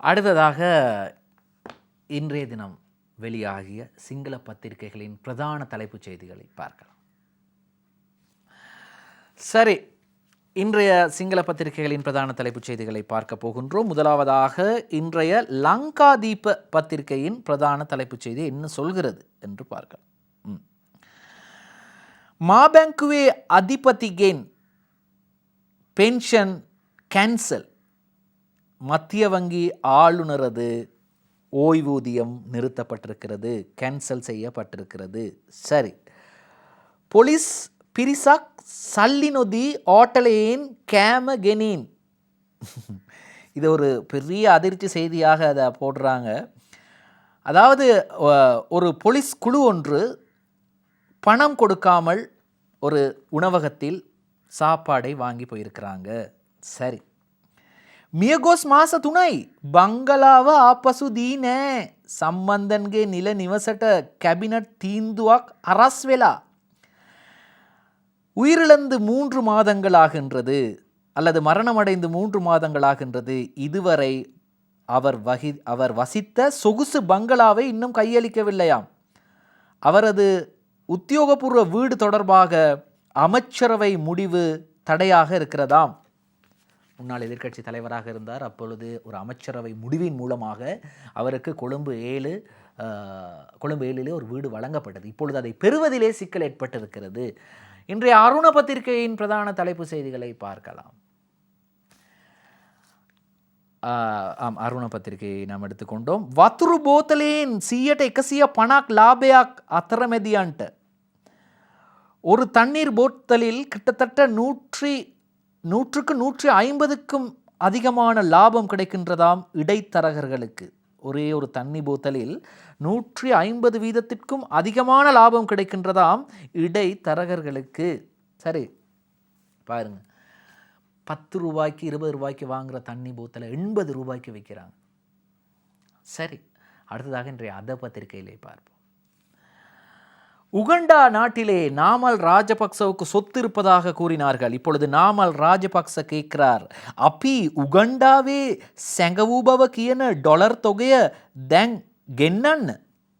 அடுத்ததாக இன்றைய தினம் வெளியாகிய சிங்கள பத்திரிகைகளின் பிரதான தலைப்புச் செய்திகளை பார்க்கலாம். சரி, இன்றைய சிங்கள பத்திரிகைகளின் பிரதான தலைப்புச் செய்திகளை பார்க்க போகின்றோம். முதலாவதாக இன்றைய லங்காதீப பத்திரிகையின் பிரதான தலைப்புச் செய்தி என்ன சொல்கிறது என்று பார்க்கலாம். மாபேங்குவே அதிபதிகேன் பென்ஷன் கேன்சல், மத்திய வங்கி ஆளுநரது ஓய்வூதியம் நிறுத்தப்பட்டிருக்கிறது, கேன்சல் செய்யப்பட்டிருக்கிறது. சரி, போலீஸ் பிரிசாக் சல்லினொதி ஓட்டலேன் கேம கெனின், இது ஒரு பெரிய அதிர்ச்சி செய்தியாக அதை போடுறாங்க. அதாவது ஒரு போலீஸ் குழு ஒன்று பணம் கொடுக்காமல் ஒரு உணவகத்தில் சாப்பாடை வாங்கி போயிருக்கிறாங்க. சரி, மியகோஸ் மாச துணை பங்களாව ආපසු දී නෑ, සම්බන්ධන්ගේ නිල නිවසට කැබිනට් තීන්දුවක් අරස් වෙලා. உயிரிழந்து 3 மாதங்களாகின்றது அல்லது மரணமடைந்து 3 மாதங்களாகின்றது. இதுவரை அவர் வசித்த சொகுசு பங்களாவை இன்னும் கையளிக்கவில்லையாம். அவரது உத்தியோகபூர்வ வீடு தொடர்பாக அமைச்சரவை முடிவு தடையாக இருக்கிறதாம். முன்னாள் எதிர்க்கட்சி தலைவராக இருந்தார். அப்பொழுது ஒரு அமைச்சரவை முடிவின் மூலமாக அவருக்கு கொழும்பு 7 ஒரு வீடு வழங்கப்பட்டது. இப்பொழுது அதை பெறுவதிலே சிக்கல் ஏற்பட்டிருக்கிறது. இன்றைய அருண பத்திரிகையின் பிரதான தலைப்பு செய்திகளை பார்க்கலாம். අරුණ පත්‍රිකේ நாம் எடுத்துக்கொண்டோம். වතුරු බෝතලයෙන් 100% லாபයක් අතරමැදියන්ට. ஒரு தண்ணீர் போத்தலில் கிட்டத்தட்ட 100க்கும் அதிகமான லாபம் கிடைக்கின்றதாம் இடைத்தரகர்களுக்கு. ஒரே ஒரு தண்ணி போத்தலில் 150% அதிகமான லாபம் கிடைக்கின்றதாம் இடைத்தரகர்களுக்கு. சரி பாருங்க, 10 ரூபாய்க்கு 20 ரூபாய்க்கு வாங்குகிற தண்ணி போத்தலை 80 ரூபாய்க்கு விற்கிறாங்க. சரி, அடுத்ததாக இன்றைய அத பத்திரிகையிலே பார்ப்போம். உகண்டா நாட்டிலே நாமல் ராஜபக்சவுக்கு சொத்து இருப்பதாக கூறினார்கள். இப்பொழுது நாமல் ராஜபக்ச கேட்கிறார், அப்பி உகண்டாவே செங்கவூபவ කියන ඩොලර් தொகைය දැන් ගෙන්නන්න.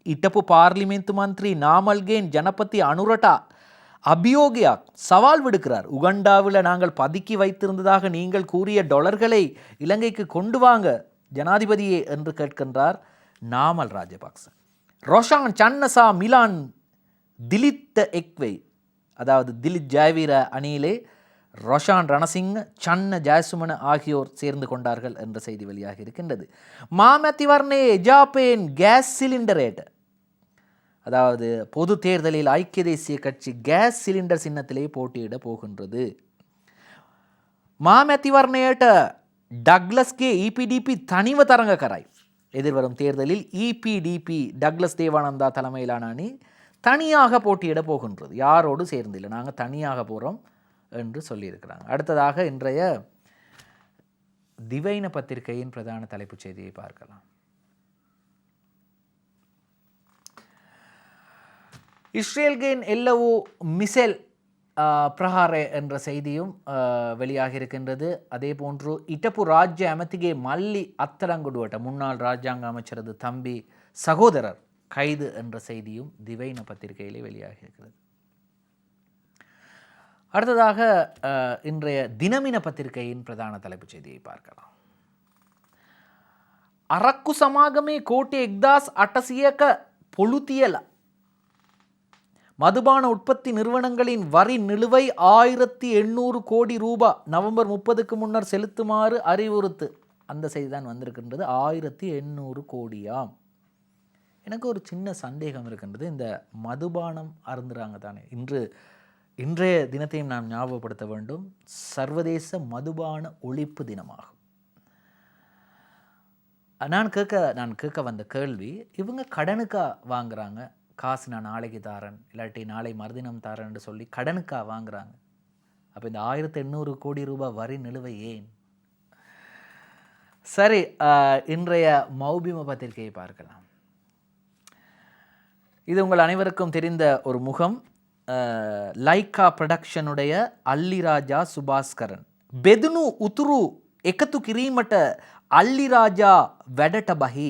ඉටපු පාර්ලිමේන්තු මන්ත්‍රී நாமல்கேன் ஜனபதி அனுரட்டா அபியோகியாக் சவால் விடுக்கிறார். உகண்டாவில் நாங்கள் பதுக்கி வைத்திருந்ததாக நீங்கள் கூறிய டாலர்களை இலங்கைக்கு கொண்டு வாங்க ஜனாதிபதியே என்று கேட்கின்றார் நாமல் ராஜபக்ச. ரோஷான் சன்னசா மிலான் திலித்த எக்வை, அதாவது திலித் ஜெயவீர அணியிலே ரோஷான் ரணசிங் சன்ன ஜெயசுமன ஆகியோர் சேர்ந்து கொண்டார்கள் என்ற செய்தி வெளியாக இருக்கின்றது. மாமத்திவர்ணே ஜாப்பேன் கேஸ் சிலிண்டரேட், அதாவது பொது தேர்தலில் ஐக்கிய தேசிய கட்சி கேஸ் சிலிண்டர் சின்னத்திலே போட்டியிட போகின்றது. மாமத்திவர்ணேட்ட டக்ளஸ்கே இபிடிபி தனிவ தரங்க கராய். எதிர்வரும் தேர்தலில் இபிடிபி டக்ளஸ் தேவானந்தா தலைமையிலான அணி தனியாக போட்டியிட போகின்றது. யாரோடு சேர்ந்தில்லை, நாங்கள் தனியாக போகிறோம் என்று சொல்லியிருக்கிறாங்க. அடுத்ததாக இன்றைய திவைன பத்திரிகையின் பிரதான தலைப்புச் செய்தியை பார்க்கலாம். இஸ்ரேல்கேன் எல்லவோ மிசைல் பிரஹாரே என்ற செய்தியும் வெளியாக இருக்கின்றது. அதே போன்று இட்டப்பு ராஜ்ய அமத்திகே மல்லி அத்தலங்குடுவட்ட முன்னாள் ராஜாங்க அமைச்சரது தம்பி சகோதரர் கைது என்ற செய்தியும் திவைன பத்திரிகையிலே வெளியாக இருக்கிறது. அடுத்ததாக இன்றைய தினமின பத்திரிகையின் பிரதான தலைப்புச் செய்தியை பார்க்கலாம். அரக்கு சமாகமே கோட்டி 1800ක பொலு තියලා, மதுபான உற்பத்தி நிறுவனங்களின் வரி நிலுவை 1800 கோடி ரூபாய் நவம்பர் 30க்கு முன்னர் செலுத்துமாறு அறிவுறுத்து. அந்த செய்தி தான் வந்திருக்கின்றது. 1800 கோடியாம். எனக்கு ஒரு சின்ன சந்தேகம் இருக்கின்றது. இந்த மதுபானம் அருந்துறாங்க தானே, இன்றைய தினத்தையும் நாம் ஞாபகப்படுத்த வேண்டும். சர்வதேச மதுபான ஒழிப்பு தினமாகும். நான் கேட்க வந்த கேள்வி, இவங்க கடனுக்கா வாங்குறாங்க, காசு நான் நாளைக்கு தாரேன் இல்லாட்டி நாளை மறுதினம் தாரேன்னு சொல்லி கடனுக்கா வாங்குறாங்க. அப்போ இந்த 1800 கோடி ரூபாய் வரி நிலுவை ஏன்? சரி, இன்றைய மௌபிம பத்திரிகையை பார்க்கலாம். இது உங்கள் அனைவருக்கும் தெரிந்த ஒரு முகம். லைக்கா ப்ரொடக்ஷனுடைய அல்லிராஜா சுபாஸ்கரன் பெதுனு உத்துரு එකතු කිරීමට අල්ලිරාජා වැඩට බහි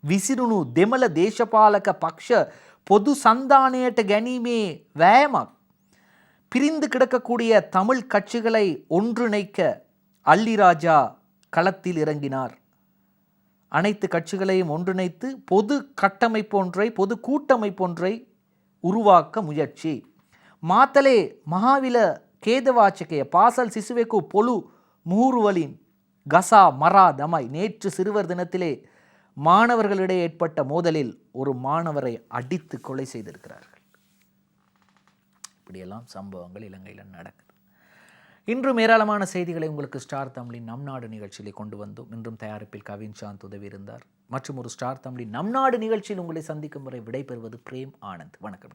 විසිරුණු දෙමළ දේශපාලක පක්ෂ பொது சந்தானයට ගැනීමේ වෑයමක්. பிரிந்து கிடக்கக்கூடிய தமிழ் கட்சிகளை ஒன்றிணைக்க அல்லிராஜா களத்தில் இறங்கினார். அனைத்து கட்சிகளையும் ஒன்றிணைத்து பொது கட்டமைப்பொன்றை பொது கூட்டமைப்பொன்றை உருவாக்க முயற்சி. மாத்தலே மகாவில கேதவாச்சகைய பாசல் சிசுவேக்கு பொலு முகூர்வலின் கசா மரா தமாய். நேற்று சிறுவர் தினத்திலே மாணவர்களிடையே ஏற்பட்ட மோதலில் ஒரு மாணவரை அடித்து கொலை செய்திருக்கிறார்கள். இப்படியெல்லாம் சம்பவங்கள் இலங்கையில் நடக்குது. இன்றும் ஏராளமான செய்திகளை உங்களுக்கு ஸ்டார் தமிழின் நம் நாடு நிகழ்ச்சியிலே கொண்டு வந்தோம். இன்றும் தயாரிப்பில் கவின் சாந்த் உதவி இருந்தார். மற்றும் ஒரு ஸ்டார் தமிழின் நம் நாடு நிகழ்ச்சியில் உங்களை சந்திக்கும் வரை விடைபெறுவது பிரேம் ஆனந்த். வணக்கம்.